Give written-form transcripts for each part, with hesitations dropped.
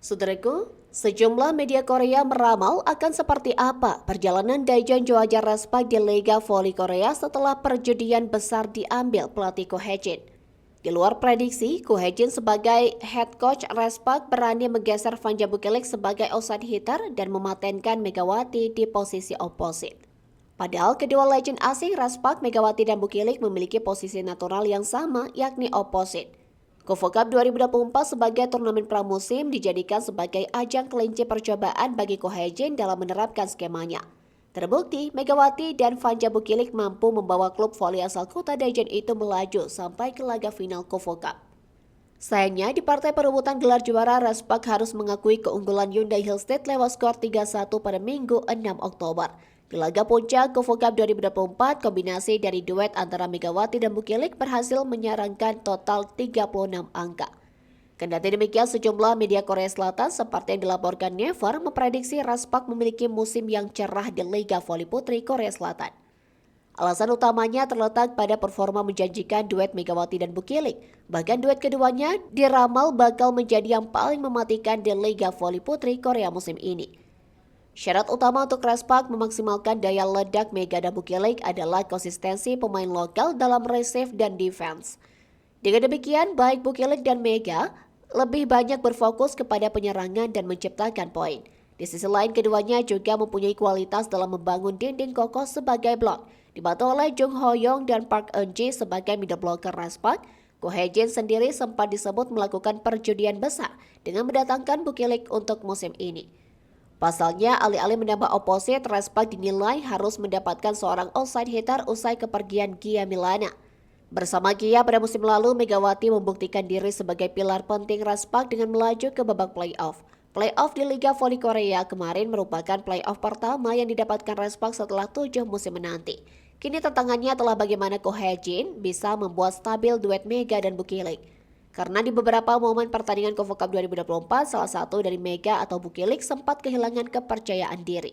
Saudaraku, sejumlah media Korea meramal akan seperti apa perjalanan Daejeon Joaja Respak di Liga Voli Korea setelah perjudian besar diambil pelatih Ko Hae-jin. Di luar prediksi, Ko Hae-jin sebagai head coach Respak berani menggeser Van Bukilik sebagai outside hitter dan mematenkan Megawati di posisi oposit. Padahal kedua legend asing Respak, Megawati, dan Bukilik memiliki posisi natural yang sama, yakni oposit. KOFO Cup 2024 sebagai turnamen pramusim dijadikan sebagai ajang kelinci percobaan bagi Ko Hae-jin dalam menerapkan skemanya. Terbukti, Megawati dan Van Bukilik mampu membawa klub voli asal kota Daejeon itu melaju sampai ke laga final KOFO Cup. Sayangnya, di partai perebutan gelar juara, Respak harus mengakui keunggulan Hyundai Hillstead lewat skor 3-1 pada Minggu 6 Oktober. Di laga puncak KOFO Cup 2024, kombinasi dari duet antara Megawati dan Bukilik berhasil menyarangkan total 36 angka. Kendati demikian, sejumlah media Korea Selatan seperti yang dilaporkan Never memprediksi Respak memiliki musim yang cerah di Liga Voli Putri Korea Selatan. Alasan utamanya terletak pada performa menjanjikan duet Megawati dan Bukilik. Bahkan duet keduanya diramal bakal menjadi yang paling mematikan di Liga Voli Putri Korea musim ini. Syarat utama untuk Respak memaksimalkan daya ledak Mega dan Bukilik adalah konsistensi pemain lokal dalam receive dan defense. Dengan demikian, baik Bukilik dan Mega lebih banyak berfokus kepada penyerangan dan menciptakan poin. Di sisi lain, keduanya juga mempunyai kualitas dalam membangun dinding kokoh sebagai blok. Dibantu oleh Jung Ho-young dan Park Eun-ji sebagai middle blocker Respak, Ko Hae-jin sendiri sempat disebut melakukan perjudian besar dengan mendatangkan Bukilik untuk musim ini. Pasalnya, alih-alih menambah oposit, Respak dinilai harus mendapatkan seorang outside hitter usai kepergian Gia Milana. Bersama Gia pada musim lalu, Megawati membuktikan diri sebagai pilar penting Respak dengan melaju ke babak playoff. Playoff di Liga Voli Korea kemarin merupakan playoff pertama yang didapatkan Respak setelah 7 musim menanti. Kini tantangannya adalah bagaimana Ko Hae-jin bisa membuat stabil duet Mega dan Bukilik. Karena di beberapa momen pertandingan KOFO Cup 2024, salah satu dari Mega atau Bukilik sempat kehilangan kepercayaan diri.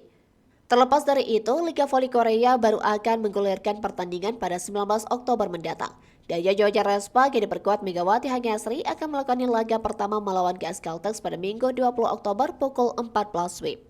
Terlepas dari itu, Liga Voli Korea baru akan menggulirkan pertandingan pada 19 Oktober mendatang. Daejeon Joaja Respak yang diperkuat Megawati Hangesri akan melakukan laga pertama melawan GS Caltex pada Minggu 20 Oktober pukul 14 WIB.